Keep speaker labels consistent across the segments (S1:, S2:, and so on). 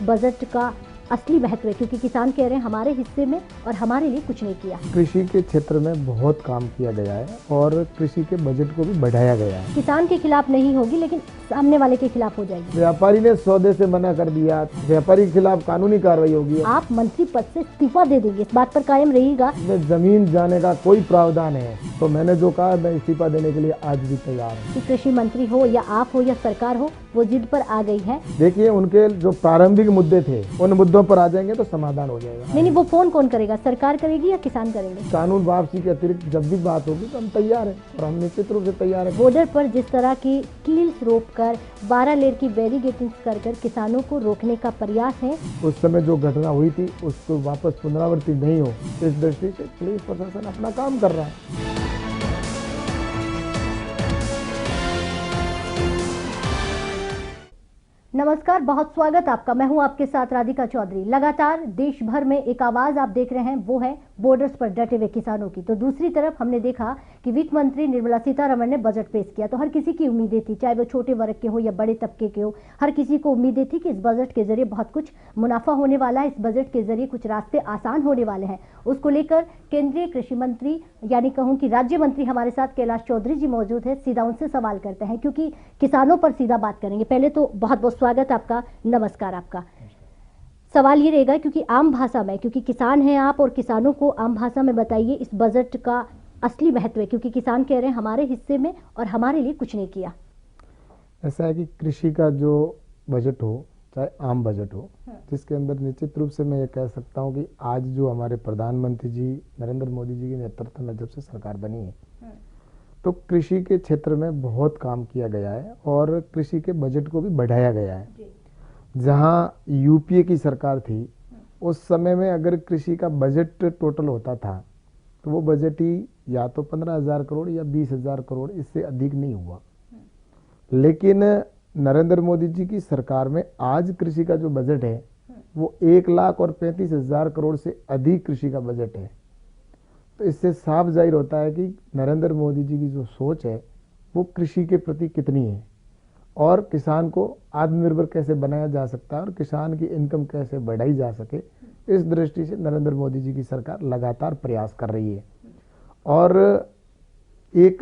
S1: Budget का असली महत्व है, क्योंकि किसान कह रहे हैं हमारे हिस्से में और हमारे लिए कुछ नहीं किया।
S2: कृषि के क्षेत्र में बहुत काम किया गया है और कृषि के बजट को भी बढ़ाया गया है।
S1: किसान के खिलाफ नहीं होगी, लेकिन सामने वाले के खिलाफ हो जाएगी।
S2: व्यापारी ने सौदे से मना कर दिया, व्यापारी के खिलाफ कानूनी कार्रवाई होगी।
S1: आप मंत्री पद से इस्तीफा दे देंगे, इस बात पर कायम रहिएगा।
S2: जमीन जाने का कोई प्रावधान है तो मैंने जो कहा मैं इस्तीफा देने के लिए आज भी तैयार हूँ।
S1: कि कृषि मंत्री हो या आप हो या सरकार हो, वो जिद पर आ गई है।
S2: देखिए, उनके जो प्रारंभिक मुद्दे थे उन मुद्दों पर आ जाएंगे तो समाधान हो जाएगा।
S1: नहीं, वो फोन कौन करेगा, सरकार करेगी या किसान करेंगे?
S2: कानून वापसी के अतिरिक्त जब भी बात होगी तो हम तैयार हैं और हम निश्चित रूप से तैयार हैं।
S1: बॉर्डर पर जिस तरह की कील्स रोक कर 12 लेयर की बैरिकेडिंग कर किसानों को रोकने का प्रयास है,
S2: उस समय जो घटना हुई थी उसको वापस पुनरावृत्ति नहीं हो, इस दृष्टि से पुलिस प्रशासन अपना काम कर रहा है।
S1: नमस्कार, बहुत स्वागत आपका। मैं हूं आपके साथ राधिका चौधरी। लगातार देश भर में एक आवाज आप देख रहे हैं, वो है बॉर्डर्स पर डटे हुए किसानों की। तो दूसरी तरफ हमने देखा कि वित्त मंत्री निर्मला सीतारमण ने बजट पेश किया, तो हर किसी की उम्मीदें थी, चाहे वो छोटे वर्ग के हो या बड़े तबके के हो, हर किसी को उम्मीदें थी कि इस बजट के जरिए बहुत कुछ मुनाफा होने वाला है, इस बजट के जरिए कुछ रास्ते आसान होने वाले हैं। उसको लेकर केंद्रीय कृषि मंत्री यानी कहूँ कि राज्य मंत्री हमारे साथ कैलाश चौधरी जी मौजूद है। सीधा उनसे सवाल करते हैं, क्योंकि किसानों पर सीधा बात करेंगे। पहले तो बहुत बहुत स्वागत आपका, नमस्कार आपका। सवाल ये रहेगा, क्योंकि आम भाषा में, क्योंकि किसान हैं आप और किसानों को आम भाषा में बताइए इस बजट का असली महत्व है, क्योंकि किसान कह रहे हैं हमारे हिस्से में और हमारे लिए कुछ नहीं किया।
S2: ऐसा है कि कृषि का जो बजट हो, चाहे आम बजट हो, जिसके अंदर निश्चित रूप से मैं ये कह सकता हूँ कि आज जो हमारे प्रधानमंत्री जी नरेंद्र मोदी जी के नेतृत्व में जब से सरकार बनी है, तो कृषि के क्षेत्र में बहुत काम किया गया है और कृषि के बजट को भी बढ़ाया गया है। जहाँ यूपीए की सरकार थी उस समय में अगर कृषि का बजट टोटल होता था तो वो बजट ही या तो 15,000 करोड़ या 20,000 करोड़, इससे अधिक नहीं हुआ। लेकिन नरेंद्र मोदी जी की सरकार में आज कृषि का जो बजट है वो 1,35,000 करोड़ से अधिक कृषि का बजट है। तो इससे साफ जाहिर होता है कि नरेंद्र मोदी जी की जो सोच है वो कृषि के प्रति कितनी है और किसान को आत्मनिर्भर कैसे बनाया जा सकता है और किसान की इनकम कैसे बढ़ाई जा सके, इस दृष्टि से नरेंद्र मोदी जी की सरकार लगातार प्रयास कर रही है। और एक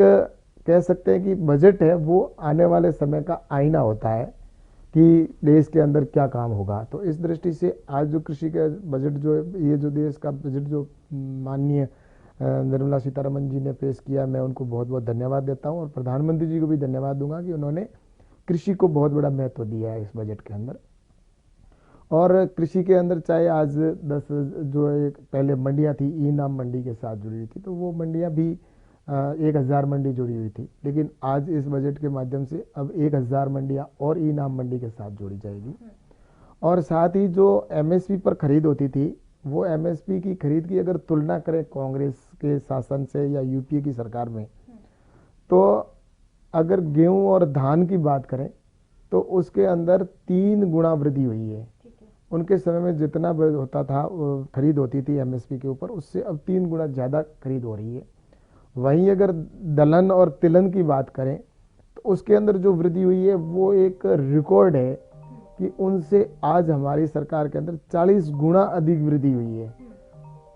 S2: कह सकते हैं कि बजट है वो आने वाले समय का आईना होता है कि देश के अंदर क्या काम होगा। तो इस दृष्टि से आज जो कृषि का बजट जो है, ये जो देश का बजट जो माननीय निर्मला सीतारमण जी ने पेश किया, मैं उनको बहुत बहुत धन्यवाद देता हूं और प्रधानमंत्री जी को भी धन्यवाद दूंगा कि उन्होंने कृषि को बहुत बड़ा महत्व दिया है इस बजट के अंदर। और कृषि के अंदर चाहे आज 10 जो एक पहले मंडियां थी ई नाम मंडी के साथ जुड़ी हुई थी, तो वो मंडियां भी 1,000 मंडी जुड़ी हुई थी, लेकिन आज इस बजट के माध्यम से अब 1,000 मंडियां और ई नाम मंडी के साथ जोड़ी जाएगी। और साथ ही जो एमएसपी पर खरीद होती थी, वो एमएसपी की खरीद की अगर तुलना करें कांग्रेस के शासन से या यूपीए की सरकार में, तो अगर गेहूं और धान की बात करें तो उसके अंदर 3 गुना वृद्धि हुई है। उनके समय में जितना होता था खरीद होती थी एमएसपी के ऊपर, उससे अब 3 गुना ज़्यादा खरीद हो रही है। वहीं अगर दलहन और तिलहन की बात करें तो उसके अंदर जो वृद्धि हुई है वो एक रिकॉर्ड है कि उनसे आज हमारी सरकार के अंदर 40 गुना अधिक वृद्धि हुई है।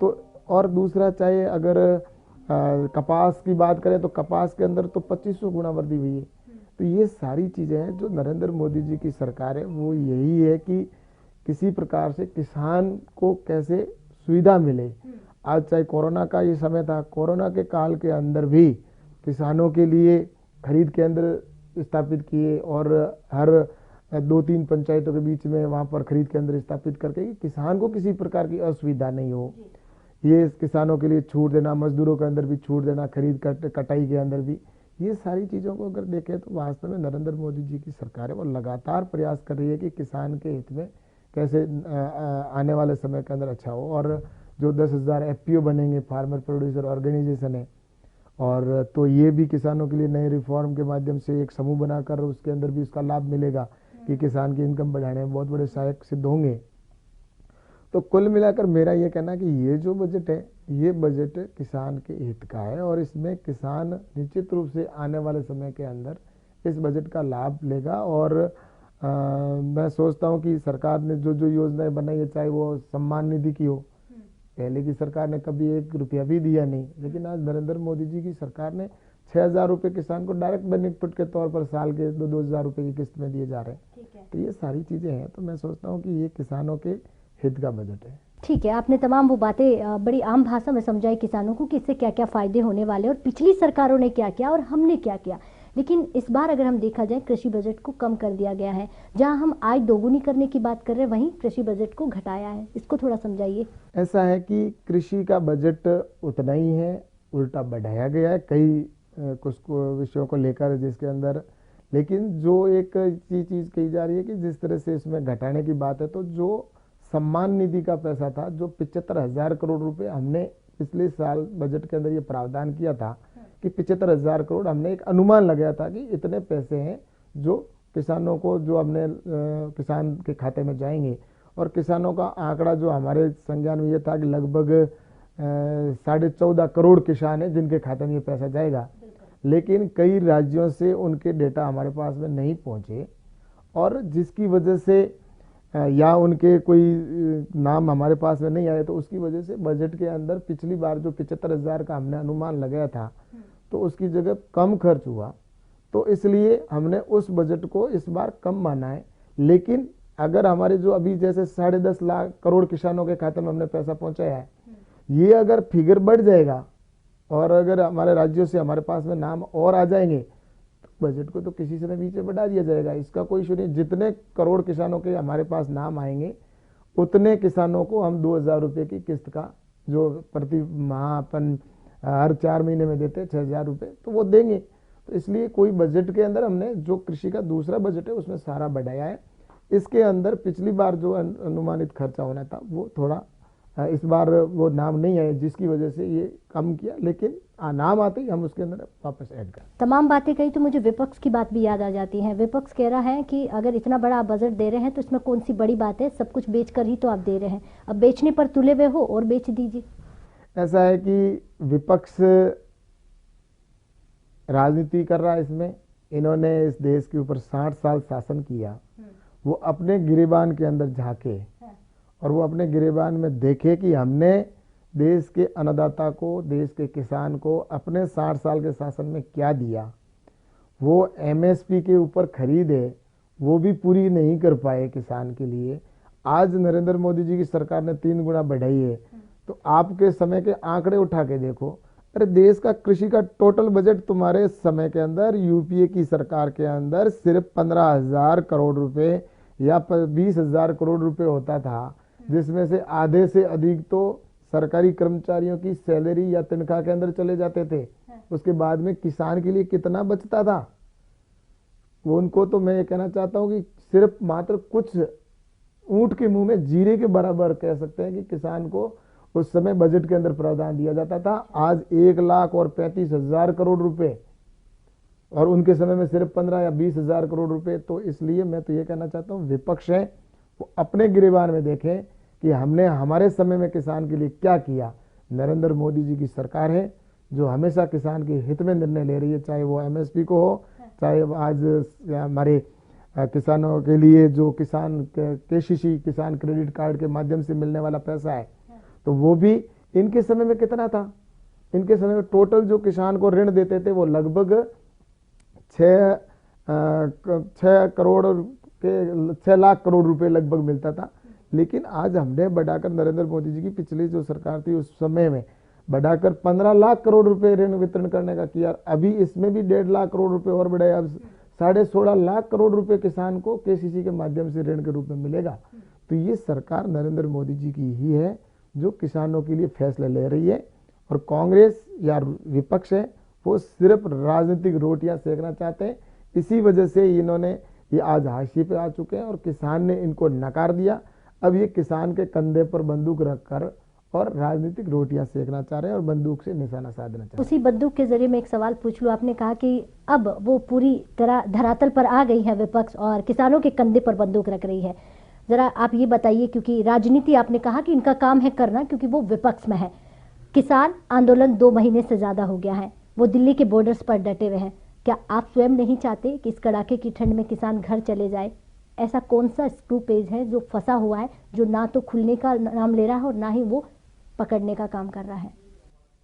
S2: तो और दूसरा, चाहे अगर कपास की बात करें तो कपास के अंदर तो 2500 गुना वृद्धि हुई है। तो ये सारी चीज़ें हैं जो नरेंद्र मोदी जी की सरकार है वो यही है कि किसी प्रकार से किसान को कैसे सुविधा मिले। आज चाहे कोरोना का ये समय था, कोरोना के काल के अंदर भी किसानों के लिए खरीद केंद्र स्थापित किए और हर 2-3 पंचायतों के बीच में वहाँ पर खरीद केंद्र स्थापित करके किसान को किसी प्रकार की असुविधा नहीं हो, ये किसानों के लिए छूट देना, मजदूरों के अंदर भी छूट देना, खरीद कटाई के अंदर भी, ये सारी चीज़ों को अगर देखें तो वास्तव में नरेंद्र मोदी जी की सरकार है वो लगातार प्रयास कर रही है कि किसान के हित में कैसे आने वाले समय के अंदर अच्छा हो। और जो 10,000 एफपीओ बनेंगे, फार्मर प्रोड्यूसर ऑर्गेनाइजेशन है, और तो ये भी किसानों के लिए नए रिफॉर्म के माध्यम से एक समूह बनाकर उसके अंदर भी उसका लाभ मिलेगा कि किसान की इनकम बढ़ाने में बहुत बड़े सहायक सिद्ध होंगे। तो कुल मिलाकर मेरा ये कहना है कि ये जो बजट है ये बजट किसान के हित का है और इसमें किसान निश्चित रूप से आने वाले समय के अंदर इस बजट का लाभ लेगा और मैं सोचता हूँ कि सरकार ने जो जो योजनाएं बनाई है, चाहे वो सम्मान निधि की हो, पहले की सरकार ने कभी 1 रुपया भी दिया नहीं, लेकिन आज नरेंद्र मोदी जी की सरकार ने 6,000 रुपये किसान को डायरेक्ट बेनिफिट के तौर पर साल के 2,000 रुपये की किस्त में दिए जा रहे हैं। तो ये सारी चीज़ें हैं, तो मैं सोचता हूँ कि ये किसानों के हित का बजट है।
S1: ठीक है, आपने तमाम वो बातें बड़ी आम भाषा में समझाई किसानों को कि इससे क्या क्या फायदे होने वाले और पिछली सरकारों ने क्या किया और हमने क्या किया। लेकिन इस बार अगर हम देखा जाए, कृषि बजट को कम कर दिया गया है। जहां हम आय दोगुनी करने की बात कर रहे हैं, वहीं कृषि बजट को घटाया है। इसको थोड़ा समझाइए।
S2: ऐसा है कि कृषि का बजट उतना ही है, उल्टा बढ़ाया गया है कई कुछ विषयों को लेकर, जिसके अंदर लेकिन जो एक चीज़ कही जा रही है कि जिस तरह से इसमें घटाने की बात है, तो जो सम्मान निधि का पैसा था, जो 75,000 करोड़ रुपए हमने पिछले साल बजट के अंदर ये प्रावधान किया था कि 75,000 करोड़ हमने एक अनुमान लगाया था कि इतने पैसे हैं जो किसानों को, जो हमने किसान के खाते में जाएंगे, और किसानों का आंकड़ा जो हमारे संज्ञान में ये था कि लगभग 14.5 करोड़ किसान हैं जिनके खाते में ये पैसा जाएगा। लेकिन कई राज्यों से उनके डेटा हमारे पास में नहीं पहुंचे, और जिसकी वजह से या उनके कोई नाम हमारे पास में नहीं आए, तो उसकी वजह से बजट के अंदर पिछली बार जो 75,000 का हमने अनुमान लगाया था, तो उसकी जगह कम खर्च हुआ। तो इसलिए हमने उस बजट को इस बार कम माना है। लेकिन अगर हमारे जो अभी जैसे 10.5 लाख करोड़ किसानों के खाते में हमने पैसा पहुंचाया है, ये अगर फिगर बढ़ जाएगा और अगर हमारे राज्यों से हमारे पास में नाम और आ जाएंगे, तो बजट को तो किसी से पीछे बढ़ा दिया जाएगा। इसका कोई इशू नहीं। जितने करोड़ किसानों के हमारे पास नाम आएंगे, उतने किसानों को हम 2,000 रुपये की किस्त का, जो प्रति माह अपन हर 4 महीने में देते हैं 6,000 रुपये, तो वो देंगे। तो इसलिए कोई बजट के अंदर हमने जो कृषि का दूसरा बजट है उसमें सारा बढ़ाया है। इसके अंदर पिछली बार जो अनुमानित खर्चा होना था वो थोड़ा इस बार वो नाम नहीं आए, जिसकी वजह से ये कम किया। लेकिन नाम आते ही हम उसके अंदर वापस ऐड करें।
S1: तमाम बातें कही तो मुझे विपक्ष की बात भी याद आ जाती है। विपक्ष कह रहा है कि अगर इतना बड़ा आप बजट दे रहे हैं तो इसमें कौन सी बड़ी बात है, सब कुछ बेचकर ही तो आप दे रहे हैं। अब बेचने पर तुले हुए हो और बेच दीजिए।
S2: ऐसा है कि विपक्ष राजनीति कर रहा है। इसमें इन्होंने इस देश के ऊपर 60 साल शासन किया। वो अपने गिरेबान के अंदर झांके और वो अपने गिरेबान में देखे कि हमने देश के अन्नदाता को, देश के किसान को अपने 60 साल के शासन में क्या दिया। वो एमएसपी के ऊपर खरीद है, वो भी पूरी नहीं कर पाए किसान के लिए। आज नरेंद्र मोदी जी की सरकार ने 3 गुना बढ़ाई है। तो आपके समय के आंकड़े उठा के देखो, अरे देश का कृषि का टोटल बजट तुम्हारे समय के अंदर, यूपीए की सरकार के अंदर सिर्फ 15,000 करोड़ रुपए या 20,000 करोड़ रुपए होता था, जिसमें से आधे से अधिक तो सरकारी कर्मचारियों की सैलरी या तनख्वाह के अंदर चले जाते थे। उसके बाद में किसान के लिए कितना बचता था, वो उनको तो मैं ये कहना चाहता हूँ कि सिर्फ मात्र कुछ ऊंट के मुंह में जीरे के बराबर कह सकते हैं कि किसान को उस समय बजट के अंदर प्रावधान दिया जाता था। आज 1,35,000 करोड़ रुपए, और उनके समय में सिर्फ 15 या 20,000 करोड़ रुपए। तो इसलिए मैं तो ये कहना चाहता हूँ, विपक्ष है वो अपने गिरेबान में देखें कि हमने हमारे समय में किसान के लिए क्या किया। नरेंद्र मोदी जी की सरकार है जो हमेशा किसान के हित में निर्णय ले रही है, चाहे वो एमएसपी को हो, चाहे आज हमारे किसानों के लिए जो किसान केसीसी किसान क्रेडिट कार्ड के माध्यम से मिलने वाला पैसा है, तो वो भी इनके समय में कितना था। इनके समय में टोटल जो किसान को ऋण देते थे वो लगभग 6 लाख करोड़ रुपए लगभग मिलता था। लेकिन आज हमने बढ़ाकर, नरेंद्र मोदी जी की पिछली जो सरकार थी उस समय में बढ़ाकर 15 लाख करोड़ रुपए ऋण वितरण करने का किया। अभी इसमें भी 1.5 लाख करोड़ रुपए और बढ़ाए, अब 16.5 लाख करोड़ रुपए किसान को केसीसी के माध्यम से ऋण के रूप में मिलेगा। तो ये सरकार नरेंद्र मोदी जी की ही है जो किसानों के लिए फैसले ले रही है। और कांग्रेस या विपक्ष है वो सिर्फ राजनीतिक रोटियां सेकना चाहते हैं। इसी वजह से इन्होंने ये आज हाशिए पे आ चुके हैं और किसान ने इनको नकार दिया। अब ये किसान के कंधे पर बंदूक रखकर और राजनीतिक रोटियां सेकना चाह रहे हैं और बंदूक से निशाना साधना चाह रहे हैं।
S1: उसी बंदूक के जरिए मैं एक सवाल पूछ लूं। आपने कहा कि अब वो पूरी तरह धरातल पर आ गई है विपक्ष और किसानों के कंधे पर बंदूक रख रही है। जरा आप ये बताइए, क्योंकि राजनीति आपने कहा कि इनका काम है करना, क्योंकि वो विपक्ष में है। किसान आंदोलन 2 महीने से ज्यादा हो गया है, वो दिल्ली के बॉर्डर्स पर डटे हुए हैं। क्या आप स्वयं नहीं चाहते कि इस कड़ाके की ठंड में किसान घर चले जाए? ऐसा कौन सा स्क्रू पेज है जो फंसा हुआ है, जो ना तो खुलने का नाम ले रहा है और ना ही वो पकड़ने का काम कर रहा है?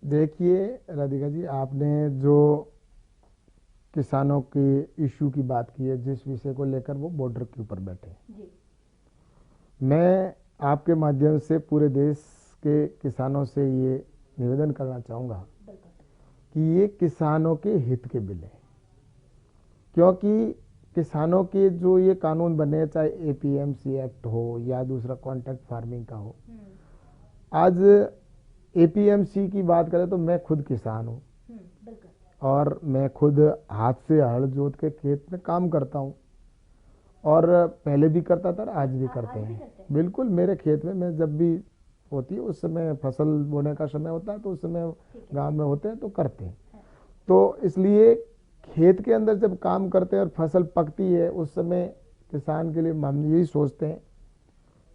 S2: देखिए राधिका जी, आपने जो किसानों की इशू की बात की है, जिस विषय को लेकर वो बॉर्डर के ऊपर बैठे,
S1: जी।
S2: मैं आपके माध्यम से पूरे देश के किसानों से ये निवेदन करना चाहूँगा कि ये किसानों के हित के बिल हैं, क्योंकि किसानों के जो ये कानून बने, चाहे एपीएमसी एक्ट हो या दूसरा कॉन्ट्रैक्ट फार्मिंग का हो। आज एपीएमसी की बात करें तो मैं खुद किसान हूँ और मैं खुद हाथ से हल जोत के खेत में काम करता हूँ, और पहले भी करता था और आज भी करते हैं। बिल्कुल, मेरे खेत में मैं जब भी होती है उस समय फसल बोने का समय होता है तो उस समय गांव में होते हैं तो करते हैं। तो इसलिए खेत के अंदर जब काम करते हैं और फसल पकती है उस समय किसान के लिए हम यही सोचते हैं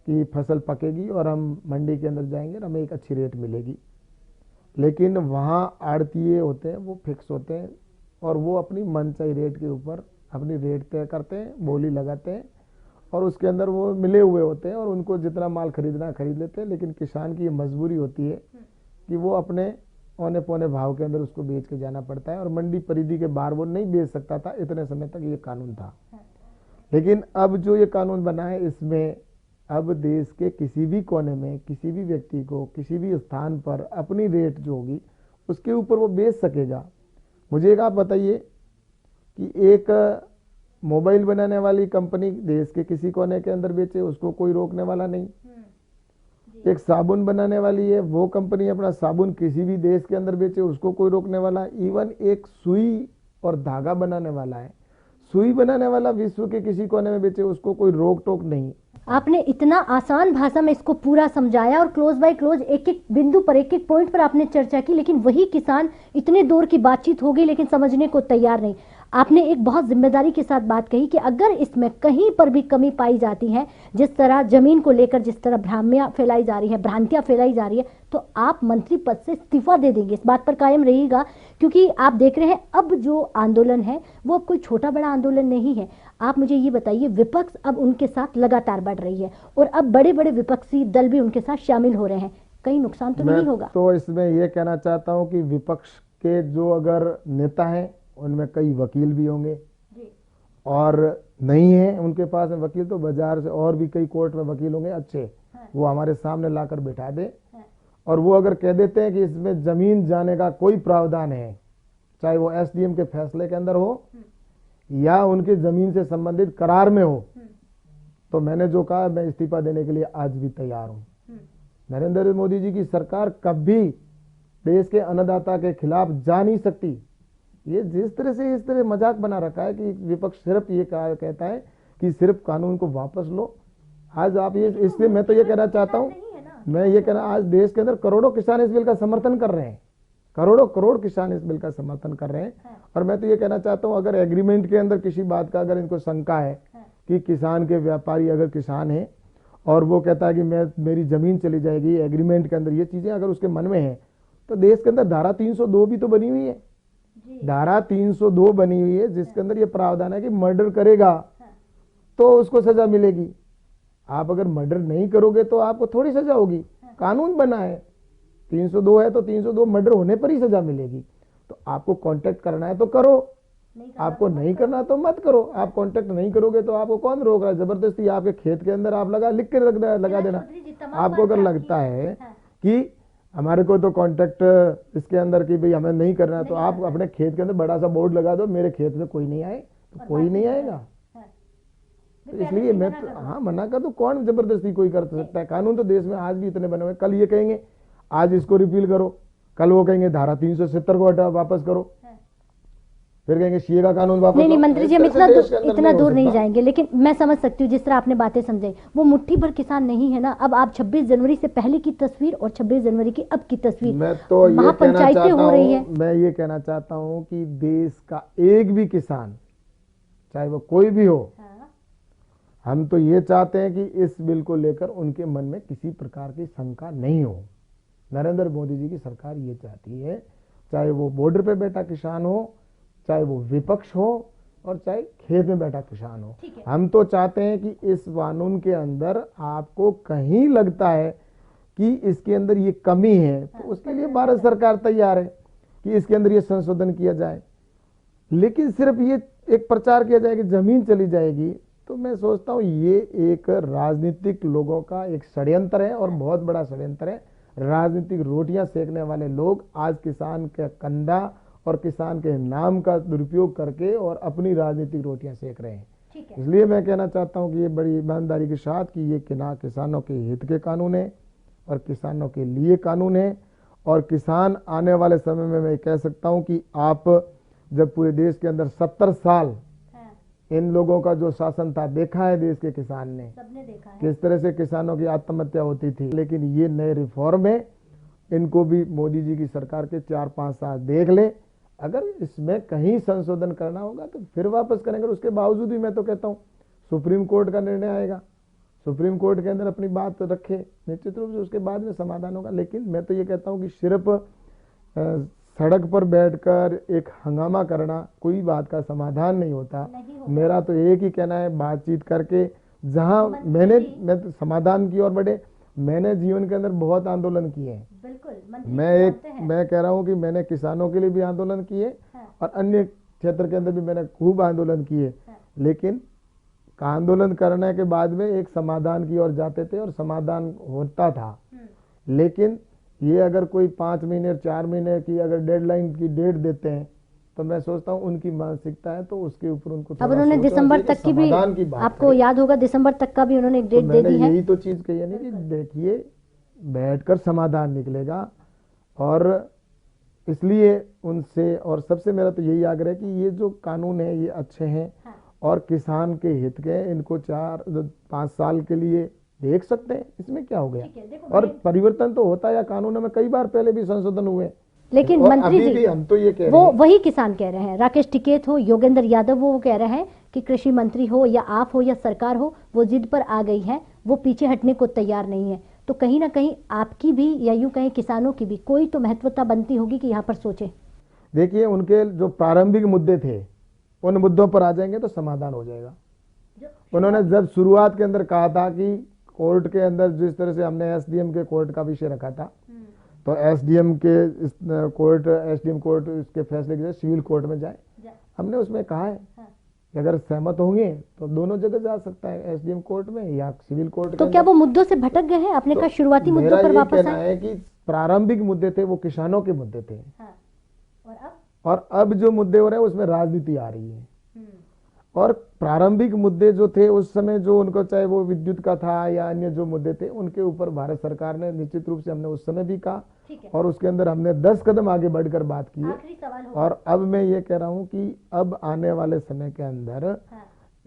S2: कि फसल पकेगी और हम मंडी के अंदर जाएंगे और हमें एक अच्छी रेट मिलेगी। लेकिन वहाँ आड़तीये होते हैं, वो फिक्स होते हैं और वो अपनी मनचाही रेट के ऊपर अपनी रेट तय करते हैं, बोली लगाते हैं और उसके अंदर वो मिले हुए होते हैं और उनको जितना माल खरीदना खरीद लेते हैं। लेकिन किसान की ये मजबूरी होती है कि वो अपने औने पौने भाव के अंदर उसको बेच के जाना पड़ता है और मंडी परिधि के बाहर वो नहीं बेच सकता था। इतने समय तक ये कानून था, लेकिन अब जो ये कानून बना है इसमें अब देश के किसी भी कोने में किसी भी व्यक्ति को किसी भी स्थान पर अपनी रेट जो होगी उसके ऊपर वो बेच सकेगा। मुझे एक आप बताइए कि एक मोबाइल बनाने वाली कंपनी देश के किसी कोने के अंदर बेचे, उसको कोई रोकने वाला नहीं। एक साबुन बनाने वाली है, वो कंपनी अपना साबुन किसी भी देश के अंदर बेचे, उसको कोई रोकने वाला। इवन एक सुई और धागा बनाने वाला है, सुई बनाने वाला विश्व के किसी कोने में बेचे, उसको कोई रोक टोक नहीं।
S1: आपने इतना आसान भाषा में इसको पूरा समझाया और क्लोज बाय क्लोज एक एक बिंदु पर एक एक पॉइंट पर आपने चर्चा की, लेकिन वही किसान इतने दूर की बातचीत हो गई लेकिन समझने को तैयार नहीं। आपने एक बहुत जिम्मेदारी के साथ बात कही कि अगर इसमें कहीं पर भी कमी पाई जाती है, जिस तरह जमीन को लेकर जिस तरह भ्रांतियां फैलाई जा रही है, तो आप मंत्री पद से इस्तीफा दे देंगे। इस बात पर कायम रहिएगा, क्योंकि आप देख रहे हैं अब जो आंदोलन है वो अब कोई छोटा बड़ा आंदोलन नहीं है। आप मुझे ये बताइए, विपक्ष अब उनके साथ लगातार बढ़ रही है और अब बड़े बड़े विपक्षी दल भी उनके साथ शामिल हो रहे हैं, कहीं नुकसान तो नहीं होगा?
S2: तो इसमें यह कहना चाहता हूं कि विपक्ष के जो अगर नेता हैं उनमें कई वकील भी होंगे और नहीं है उनके पास में वकील तो बाजार से और भी कई कोर्ट में वकील होंगे अच्छे, वो हमारे सामने लाकर बिठा दे और वो अगर कह देते हैं कि इसमें जमीन जाने का कोई प्रावधान है, चाहे वो एसडीएम के फैसले के अंदर हो या उनके जमीन से संबंधित करार में हो, तो मैंने जो कहा मैं इस्तीफा देने के लिए आज भी तैयार हूं। नरेंद्र मोदी जी की सरकार कभी देश के अन्नदाता के खिलाफ जा नहीं सकती। ये जिस तरह से इस तरह मजाक बना रखा है कि विपक्ष सिर्फ ये कहता है कि सिर्फ कानून को वापस लो। आज आप ये इसलिए मैं तो ये कहना चाहता हूँ, मैं ये कहना आज देश के अंदर करोड़ों किसान इस बिल का समर्थन कर रहे हैं, करोड़ किसान इस बिल का समर्थन कर रहे हैं। और मैं तो ये कहना चाहता हूँ अगर एग्रीमेंट के अंदर किसी बात का अगर इनको शंका है कि किसान के व्यापारी अगर किसान है और वो कहता है कि मेरी जमीन चली जाएगी, एग्रीमेंट के अंदर ये चीजें अगर उसके मन में है तो देश के अंदर धारा 302 भी तो बनी हुई है, धारा 302 बनी हुई है जिसके अंदर ये प्रावधान है कि मर्डर करेगा तो उसको सजा मिलेगी। आप अगर मर्डर नहीं करोगे तो आपको थोड़ी सजा होगी, कानून बना है 302 है तो 302 मर्डर होने पर ही सजा मिलेगी। तो आपको कांटेक्ट करना है तो करो, आपको नहीं करना तो मत करो। आप कांटेक्ट नहीं करोगे तो आपको कौन रोक रहा है? जबरदस्ती आपके खेत के अंदर आप लिख के लगा देना। आपको अगर लगता है कि हमारे को तो कांटेक्ट इसके अंदर की भाई हमें नहीं करना है तो आप अपने खेत के अंदर बड़ा सा बोर्ड लगा दो, मेरे खेत में कोई नहीं आए तो कोई नहीं आएगा। तो इसलिए मैं तो हाँ मना कर दूं, कौन जबरदस्ती कोई कर सकता है? कानून तो देश में आज भी इतने बने हुए। कल ये कहेंगे आज इसको रिपील करो, कल वो कहेंगे धारा 370 को हटा वापस करो, फिर कहेंगे सीए का कानून वापस।
S1: नहीं मंत्री जी, हम इतना दूर नहीं जाएंगे, लेकिन मैं समझ सकती हूँ जिस तरह आपने बातें समझाई, वो मुट्ठी भर किसान नहीं है ना। अब आप 26 जनवरी से पहले की तस्वीर और 26 जनवरी की अब की तस्वीर,
S2: मैं तो ये
S1: पंचायतें हो रही है।
S2: मैं ये कहना चाहता हूँ कि देश का एक भी किसान चाहे वो कोई भी हो, हम तो ये चाहते हैं कि इस बिल को लेकर उनके मन में किसी प्रकार की शंका नहीं हो। नरेंद्र मोदी जी की सरकार ये चाहती है, चाहे वो बॉर्डर पे बैठा किसान हो, चाहे वो विपक्ष हो और चाहे खेत में बैठा किसान हो।
S1: ठीक है।
S2: हम तो चाहते हैं कि इस कानून के अंदर आपको कहीं लगता है कि इसके अंदर ये कमी है तो उसके लिए भारत सरकार तैयार है कि इसके अंदर ये संशोधन किया जाए। लेकिन सिर्फ ये एक प्रचार किया जाए कि जमीन चली जाएगी, तो मैं सोचता हूँ ये एक राजनीतिक लोगों का एक षड्यंत्र है और बहुत बड़ा षड्यंत्र है। राजनीतिक रोटियां सेकने वाले लोग आज किसान के कंधा और किसान के नाम का दुरुपयोग करके और अपनी राजनीतिक रोटियां सेक रहे हैं।
S1: ठीक है।
S2: इसलिए मैं कहना चाहता हूँ कि ये बड़ी ईमानदारी के साथ कि ये किसानों के हित के कानून है और किसानों के लिए कानून है। और किसान आने वाले समय में मैं कह सकता हूँ कि आप जब पूरे देश के अंदर 70 साल इन लोगों का जो शासन था देखा है, देश के किसान ने
S1: सबने देखा है
S2: किस तरह से किसानों की आत्महत्या होती थी। लेकिन ये नए रिफॉर्म है, इनको भी मोदी जी की सरकार के 4-5 साल देख ले। अगर इसमें कहीं संशोधन करना होगा तो फिर वापस करेंगे। उसके बावजूद भी मैं तो कहता हूँ सुप्रीम कोर्ट का निर्णय आएगा, सुप्रीम कोर्ट के अंदर अपनी बात रखे, निश्चित रूप से उसके बाद में समाधान होगा। लेकिन मैं तो ये कहता हूँ कि सिर्फ सड़क पर बैठकर एक हंगामा करना कोई बात का समाधान नहीं होता। मेरा तो एक ही कहना है, बातचीत करके जहां मैं तो समाधान की ओर बढ़े। मैंने जीवन के अंदर बहुत आंदोलन किए हैं।
S1: बिल्कुल
S2: मैं कह रहा हूं कि मैंने किसानों के लिए भी आंदोलन किए और अन्य क्षेत्र के अंदर भी मैंने खूब आंदोलन किए। लेकिन आंदोलन करने के बाद में एक समाधान की ओर जाते थे और समाधान होता था। लेकिन ये अगर कोई 5 महीने 4 महीने की अगर डेडलाइन की डेट देते हैं तो मैं सोचता हूँ उनकी मानसिकता है तो उसके ऊपर उनको
S1: अब उन्होंने दिसंबर तक की भी आपको याद होगा, दिसंबर तक का भी उन्होंने एक डेट दे दी है।
S2: यही तो चीज कही है ना कि देखिए बैठकर समाधान निकलेगा। और इसलिए उनसे और सबसे मेरा तो यही आग्रह है कि ये जो कानून है ये अच्छे हैं और किसान के हित के, इनको 4-5 साल के लिए देख सकते हैं, इसमें क्या हो गया। और परिवर्तन तो होता है, कानूनों में कई बार पहले भी संशोधन हुए।
S1: लेकिन मंत्री जी
S2: हम तो ये कह
S1: वो वही किसान कह रहे हैं, राकेश टिकैत हो, योगेंद्र यादव वो कह रहे हैं कि कृषि मंत्री हो या आप हो या सरकार हो, वो जिद पर आ गई है, वो पीछे हटने को तैयार नहीं है। तो कहीं ना कहीं आपकी भी या यूं कहीं किसानों की भी कोई तो महत्वता बनती होगी कि यहाँ पर सोचे।
S2: देखिए उनके जो प्रारंभिक मुद्दे थे उन मुद्दों पर आ जाएंगे तो समाधान हो जाएगा। उन्होंने जब शुरुआत के अंदर कहा था कि कोर्ट के अंदर जिस तरह से हमने एसडीएम के कोर्ट का विषय रखा था, तो एसडीएम कोर्ट इसके फैसले के सिविल कोर्ट में जाए। हमने उसमें कहा है कि अगर सहमत होंगे तो दोनों जगह जा सकता है, एसडीएम कोर्ट में या सिविल कोर्ट।
S1: तो क्या वो मुद्दों से भटक गए हैं? आपने कहा शुरुआती मुद्दों पर वापस आए।
S2: है कि प्रारंभिक मुद्दे थे वो किसानों के मुद्दे थे और अब जो मुद्दे हो रहे हैं उसमें राजनीति आ रही है। और प्रारंभिक मुद्दे जो थे उस समय जो उनको चाहे वो विद्युत का था या अन्य जो मुद्दे थे उनके ऊपर भारत सरकार ने निश्चित रूप से, हमने उस समय भी कहा और उसके अंदर हमने 10 कदम आगे बढ़कर बात की है। और अब मैं ये कह रहा हूँ कि अब आने वाले समय के अंदर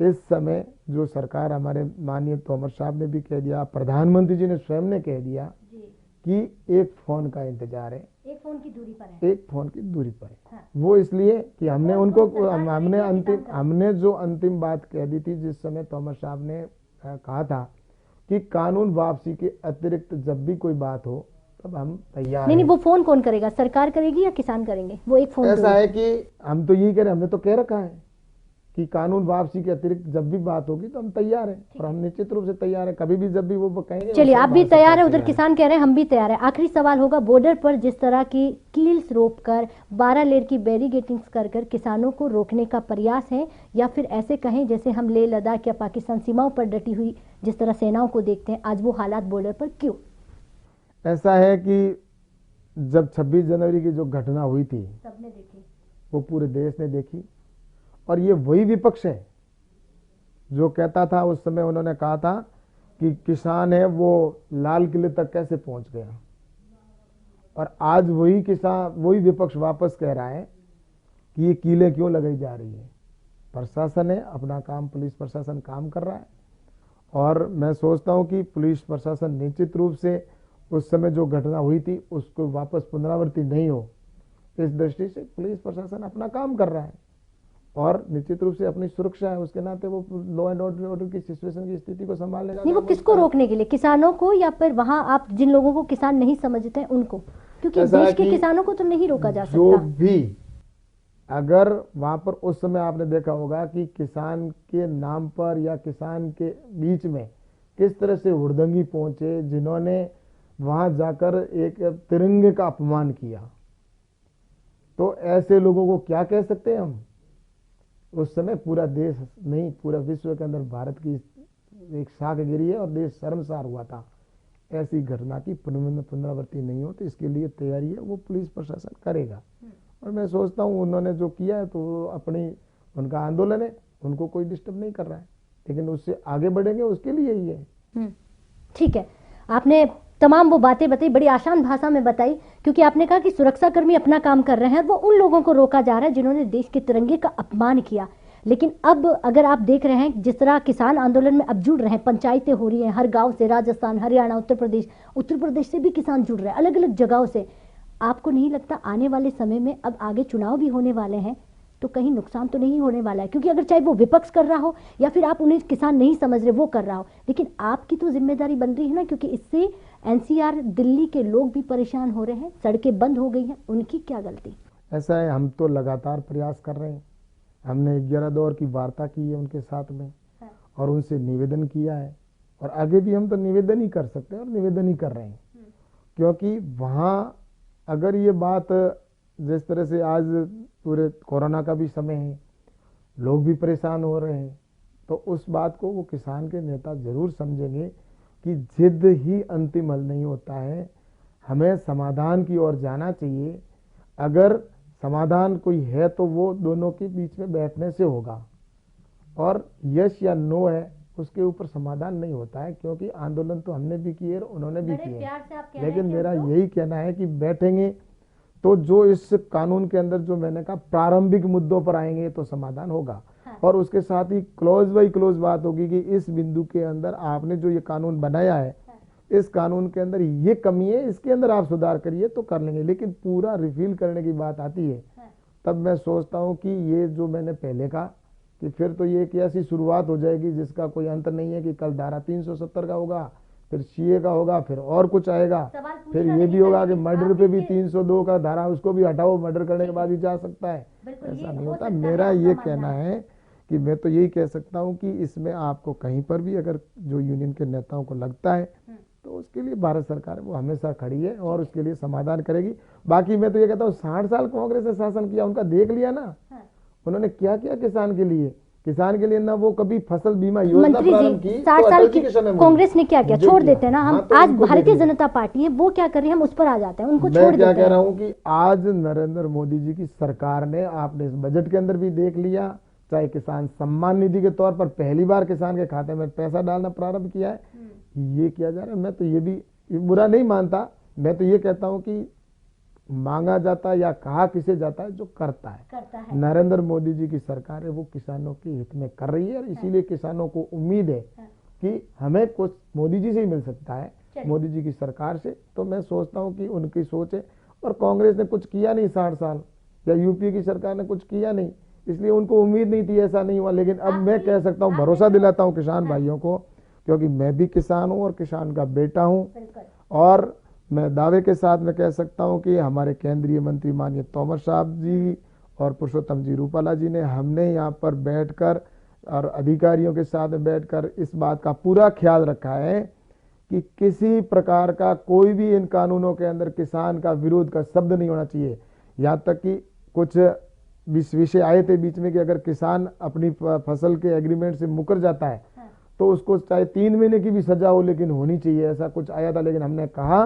S2: इस समय जो सरकार, हमारे माननीय तोमर साहब ने भी कह दिया, प्रधानमंत्री जी ने स्वयं ने कह दिया कि एक फोन का इंतजार है,
S1: एक फोन की दूरी पर है,
S2: एक फोन की दूरी पर है। वो इसलिए कि हमने उनको हमने जो अंतिम बात कह दी थी जिस समय तोमर साहब ने कहा था कि कानून वापसी के अतिरिक्त जब भी कोई बात हो तब हम तैयार।
S1: नहीं, वो फोन कौन करेगा, सरकार करेगी या किसान करेंगे? वो एक फोन
S2: ऐसा है कि हम तो यही कह रहे हैं, हमने तो कह रखा है कि कानून वापसी के अतिरिक्त जब भी बात होगी तो हम तैयार हैं और हम निश्चित रूप से तैयार हैं, कभी भी जब भी वो कहेंगे।
S1: चलिए, आप भी तैयार है, उधर किसान कह रहे हैं, हम भी तैयार है। आखिरी सवाल होगा, बॉर्डर पर जिस तरह की कील्स रोक कर 12 लेयर की बैरिगेटिंग्स कर किसानों को रोकने का प्रयास है, या फिर ऐसे कहें जैसे हम लेह लद्दाख या पाकिस्तान सीमाओं पर डटी हुई जिस तरह सेनाओं को देखते हैं, आज वो हालात बॉर्डर पर क्यों?
S2: ऐसा है कि जब 26 जनवरी की जो घटना हुई थी
S1: सबने देखी,
S2: वो पूरे देश ने देखी। और ये वही विपक्ष है जो कहता था, उस समय उन्होंने कहा था कि किसान है वो लाल किले तक कैसे पहुंच गया। और आज वही किसान, वही विपक्ष वापस कह रहा है कि ये कीलें क्यों लगाई जा रही है। प्रशासन है अपना काम, पुलिस प्रशासन काम कर रहा है और मैं सोचता हूं कि पुलिस प्रशासन निश्चित रूप से उस समय जो घटना हुई थी उसको वापस पुनरावृत्ति नहीं हो, इस दृष्टि से पुलिस प्रशासन अपना काम कर रहा है और निश्चित रूप से अपनी सुरक्षा है उसके नाते वो लॉ एंड ऑर्डर की सिचुएशन की स्थिति को संभालेगा।
S1: नहीं, वो किसको रोकने के लिए, किसानों को या फिर वहां आप जिन लोगों को किसान नहीं समझते हैं उनको? क्योंकि देश के किसानों को तो नहीं रोका जा सकता।
S2: जो भी अगर वहाँ पर उस समय आपने देखा होगा कि किसान के नाम पर या किसान के बीच में किस तरह से हुड़दंगी पहुंचे, जिन्होंने वहाँ जाकर एक तिरंगे का अपमान किया, तो ऐसे लोगों को क्या कह सकते हैं हम। उस समय पूरा देश नहीं, पूरा विश्व के अंदर भारत की एक शाख गिरी है और देश शर्मसार हुआ था। ऐसी घटना की पुनरावृत्ति नहीं हो, तो इसके लिए तैयारी है वो पुलिस प्रशासन करेगा। और मैं सोचता हूँ उन्होंने जो किया है तो अपनी उनका आंदोलन है, उनको कोई डिस्टर्ब नहीं कर रहा है, लेकिन उससे आगे बढ़ेंगे उसके लिए ही है।
S1: ठीक है, आपने तमाम वो बातें बताई, बड़ी आसान भाषा में बताई, क्योंकि आपने कहा कि सुरक्षाकर्मी अपना काम कर रहे हैं और वो उन लोगों को रोका जा रहा है जिन्होंने देश के तिरंगे का अपमान किया। लेकिन अब अगर आप देख रहे हैं जिस तरह किसान आंदोलन में अब जुड़ रहे हैं, पंचायतें हो रही हैं हर गांव से, राजस्थान, हरियाणा, उत्तर प्रदेश से भी किसान जुड़ रहे हैं, अलग अलग जगहों से, आपको नहीं लगता आने वाले समय में अब आगे चुनाव भी होने वाले हैं तो कहीं नुकसान तो नहीं होने वाला है? क्योंकि अगर चाहे वो विपक्ष कर रहा हो या फिर आप उन्हें किसान नहीं समझ रहे वो कर रहा हो, लेकिन आपकी तो जिम्मेदारी बन रही है ना, क्योंकि इससे एनसीआर दिल्ली के लोग भी परेशान हो रहे हैं, सड़कें बंद हो गई हैं, उनकी क्या गलती?
S2: ऐसा है, हम तो लगातार प्रयास कर रहे हैं। हमने 11 दौर की वार्ता की है उनके साथ में और उनसे निवेदन किया है, और आगे भी हम तो निवेदन ही कर सकते हैं और निवेदन ही कर रहे हैं। क्योंकि वहाँ अगर ये बात जिस तरह से आज पूरे कोरोना का भी समय है, लोग भी परेशान हो रहे हैं, तो उस बात को वो किसान के नेता जरूर समझेंगे कि जिद ही अंतिम हल नहीं होता है, हमें समाधान की ओर जाना चाहिए। अगर समाधान कोई है तो वो दोनों के बीच में बैठने से होगा, और यस या नो है उसके ऊपर समाधान नहीं होता है, क्योंकि आंदोलन तो हमने भी किए और उन्होंने भी किए। लेकिन मेरा यही कहना है कि बैठेंगे तो जो इस कानून के अंदर जो मैंने कहा प्रारंभिक मुद्दों पर आएंगे तो समाधान होगा। और उसके साथ ही क्लोज बाई क्लोज बात होगी कि इस बिंदु के अंदर आपने जो ये कानून बनाया है, इस कानून के अंदर ये कमी है, इसके अंदर आप सुधार करिए तो कर लेंगे। लेकिन पूरा रिफिल करने की बात आती है तब मैं सोचता हूँ कि ये जो मैंने पहले कहा कि फिर तो ये एक ऐसी शुरुआत हो जाएगी जिसका कोई अंत नहीं है, कि कल धारा 370 का होगा, फिर सीए का होगा, फिर और कुछ आएगा, फिर ये भी होगा कि मर्डर पे भी 302 का धारा, उसको भी हटाओ, मर्डर करने के बाद भी जा सकता है। ऐसा नहीं होता। मेरा ये कहना है कि मैं तो यही कह सकता हूँ कि इसमें आपको कहीं पर भी अगर जो यूनियन के नेताओं को लगता है तो उसके लिए भारत सरकार वो हमेशा खड़ी है और उसके लिए समाधान करेगी। बाकी मैं तो ये कहता हूँ 60 साल कांग्रेस ने शासन किया, उनका देख लिया ना, उन्होंने क्या किया किसान के लिए। किसान के लिए ना वो कभी फसल बीमा योजना प्रारंभ की,
S1: 60 साल की कांग्रेस ने क्या किया, छोड़ देते हैं ना हम। तो आज भारतीय जनता पार्टी है, वो क्या कर रही है, हम उस पर आ जाते हैं, उनको छोड़ देते हैं।
S2: मैं क्या कह रहा हूँ कि आज नरेंद्र मोदी जी की सरकार ने, आपने इस बजट के अंदर भी देख लिया, चाहे किसान सम्मान निधि के तौर पर पहली बार किसान के खाते में पैसा डालना प्रारंभ किया है, ये किया जा रहा है। मैं तो ये भी बुरा नहीं मानता, मैं तो ये कहता हूँ कि मांगा जाता है या कहा किसे जाता है, जो करता है। नरेंद्र मोदी जी की सरकार है वो किसानों के हित में कर रही है, और इसीलिए किसानों को उम्मीद है कि हमें कुछ मोदी जी से ही मिल सकता है, मोदी जी की सरकार से। तो मैं सोचता हूँ कि उनकी सोच है, और कांग्रेस ने कुछ किया नहीं 60 साल, या यूपी की सरकार ने कुछ किया नहीं, इसलिए उनको उम्मीद नहीं थी, ऐसा नहीं हुआ। लेकिन अब मैं कह सकता हूँ, भरोसा दिलाता हूँ किसान भाइयों को, क्योंकि मैं भी किसान हूँ और किसान का बेटा हूँ, और मैं दावे के साथ में कह सकता हूं कि हमारे केंद्रीय मंत्री माननीय तोमर साहब जी और पुरुषोत्तम जी रूपाला जी ने, हमने यहां पर बैठकर और अधिकारियों के साथ बैठकर इस बात का पूरा ख्याल रखा है कि किसी प्रकार का कोई भी इन कानूनों के अंदर किसान का विरोध का शब्द नहीं होना चाहिए। यहाँ तक कि कुछ विषय आए थे बीच में कि अगर किसान अपनी फसल के एग्रीमेंट से मुकर जाता है तो उसको चाहे 3 महीने की भी सजा हो लेकिन होनी चाहिए, ऐसा कुछ आया था। लेकिन हमने कहा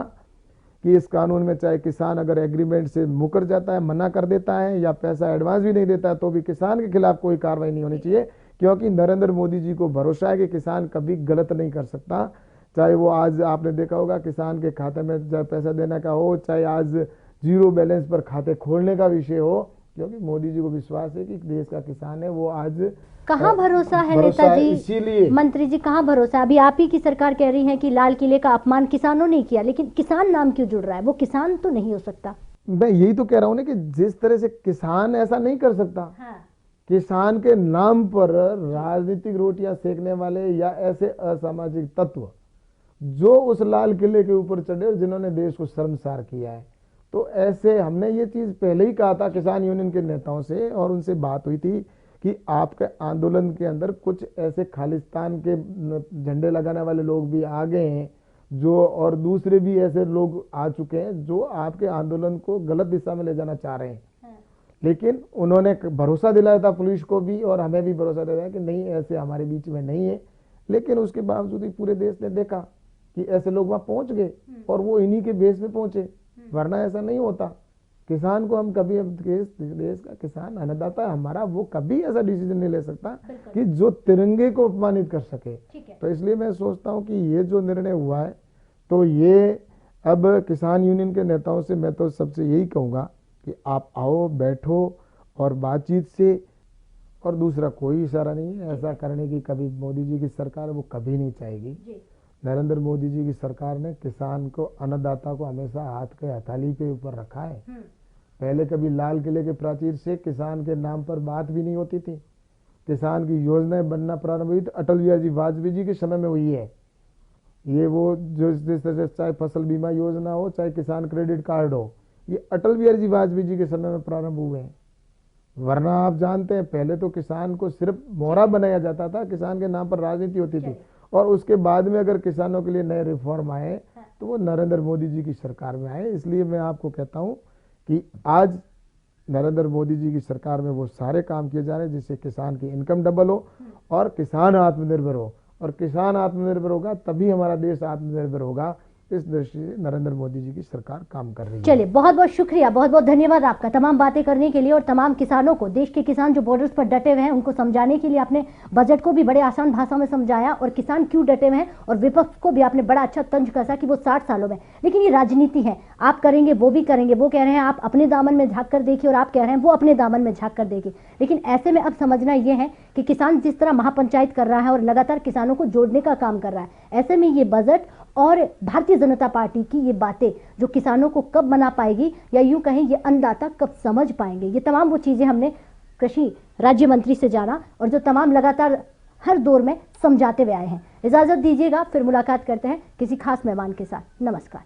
S2: कि इस कानून में चाहे किसान अगर एग्रीमेंट से मुकर जाता है, मना कर देता है या पैसा एडवांस भी नहीं देता है, तो भी किसान के खिलाफ कोई कार्रवाई नहीं होनी चाहिए, क्योंकि नरेंद्र मोदी जी को भरोसा है कि किसान कभी गलत नहीं कर सकता। चाहे वो आज आपने देखा होगा किसान के खाते में चाहे पैसा देने का हो, चाहे आज 0 बैलेंस पर खाते खोलने का विषय हो, क्योंकि मोदी जी को विश्वास है कि देश का किसान है वो आज।
S1: कहाँ भरोसा है नेताजी,
S2: इसीलिए
S1: मंत्री जी कहाँ भरोसा? अभी आप ही की सरकार कह रही है कि लाल किले का अपमान किसानों ने किया, लेकिन किसान नाम क्यों जुड़ रहा है? वो किसान तो नहीं हो सकता।
S2: मैं यही तो कह रहा हूँ ना कि जिस तरह से किसान ऐसा नहीं कर सकता। किसान के नाम पर राजनीतिक रोटियां सेकने वाले या ऐसे असामाजिक तत्व जो उस लाल किले के ऊपर चढ़े और जिन्होंने देश को शर्मसार किया है, तो ऐसे हमने ये चीज़ पहले ही कहा था किसान यूनियन के नेताओं से, और उनसे बात हुई थी कि आपके आंदोलन के अंदर कुछ ऐसे खालिस्तान के झंडे लगाने वाले लोग भी आ गए हैं जो, और दूसरे भी ऐसे लोग आ चुके हैं जो आपके आंदोलन को गलत दिशा में ले जाना चाह रहे हैं। लेकिन उन्होंने भरोसा दिलाया था पुलिस को भी और हमें भी भरोसा दिलाया कि नहीं, ऐसे हमारे बीच में नहीं है। लेकिन उसके बावजूद भी पूरे देश ने देखा कि ऐसे लोग वहाँ पहुँच गए और वो इन्हीं के बेस पे पहुँचे, वरना ऐसा नहीं होता। किसान को हम कभी, देश का किसान अन्नदाता हमारा, वो कभी ऐसा डिसीजन नहीं ले सकता कि जो तिरंगे को अपमानित कर सके। तो इसलिए मैं सोचता हूँ कि ये जो निर्णय हुआ है, तो ये अब किसान यूनियन के नेताओं से मैं तो सबसे यही कहूँगा कि आप आओ, बैठो और बातचीत से, और दूसरा कोई इशारा नहीं है ऐसा करने की कभी मोदी जी की सरकार वो कभी नहीं चाहेगी। नरेंद्र मोदी जी की सरकार ने किसान को, अन्नदाता को हमेशा हाथ के हथेली के ऊपर रखा है। पहले कभी लाल किले के प्राचीर से किसान के नाम पर बात भी नहीं होती थी। किसान की योजनाएं बनना प्रारंभ हुई तो अटल बिहारी वाजपेयी जी के समय में हुई है। ये वो जो जिस तरह से चाहे फसल बीमा योजना हो, चाहे किसान क्रेडिट कार्ड हो, ये अटल बिहारी वाजपेयी जी के समय में प्रारंभ हुए हैं। वरना आप जानते हैं पहले तो किसान को सिर्फ मोहरा बनाया जाता था, किसान के नाम पर राजनीति होती थी, और उसके बाद में अगर किसानों के लिए नए रिफॉर्म आए तो वो नरेंद्र मोदी जी की सरकार में आए। इसलिए मैं आपको कहता हूं कि आज नरेंद्र मोदी जी की सरकार में वो सारे काम किए जा रहे हैं जिससे किसान की इनकम डबल हो और किसान आत्मनिर्भर हो, और किसान आत्मनिर्भर होगा तभी हमारा देश आत्मनिर्भर होगा। इस दृष्टि से नरेंद्र मोदी जी की सरकार काम कर रही है।
S1: चलिए, बहुत बहुत शुक्रिया, बहुत बहुत धन्यवाद आपका तमाम बातें करने के लिए, और तमाम किसानों को, देश के किसान जो बॉर्डर्स पर डटे हुए हैं उनको समझाने के लिए आपने बजट को भी बड़े आसान भाषा में समझाया, और किसान क्यों डटे हुए हैं, और विपक्ष को भी आपने बड़ा अच्छा तंज कसा कि वो 60 सालों में, लेकिन ये राजनीति है, आप करेंगे वो भी करेंगे। वो कह रहे हैं आप अपने दामन में झाँक कर देखिए, और आप कह रहे हैं वो अपने दामन में झाँक कर देखिए। लेकिन ऐसे में अब समझना ये है कि किसान जिस तरह महापंचायत कर रहा है और लगातार किसानों को जोड़ने का काम कर रहा है, ऐसे में ये बजट और भारतीय जनता पार्टी की ये बातें जो किसानों को कब मना पाएगी, या यूं कहें ये अन्नदाता कब समझ पाएंगे, ये तमाम वो चीजें हमने कृषि राज्य मंत्री से जाना, और जो तमाम लगातार हर दौर में समझाते हुए आए हैं। इजाजत दीजिएगा, फिर मुलाकात करते हैं किसी खास मेहमान के साथ। नमस्कार।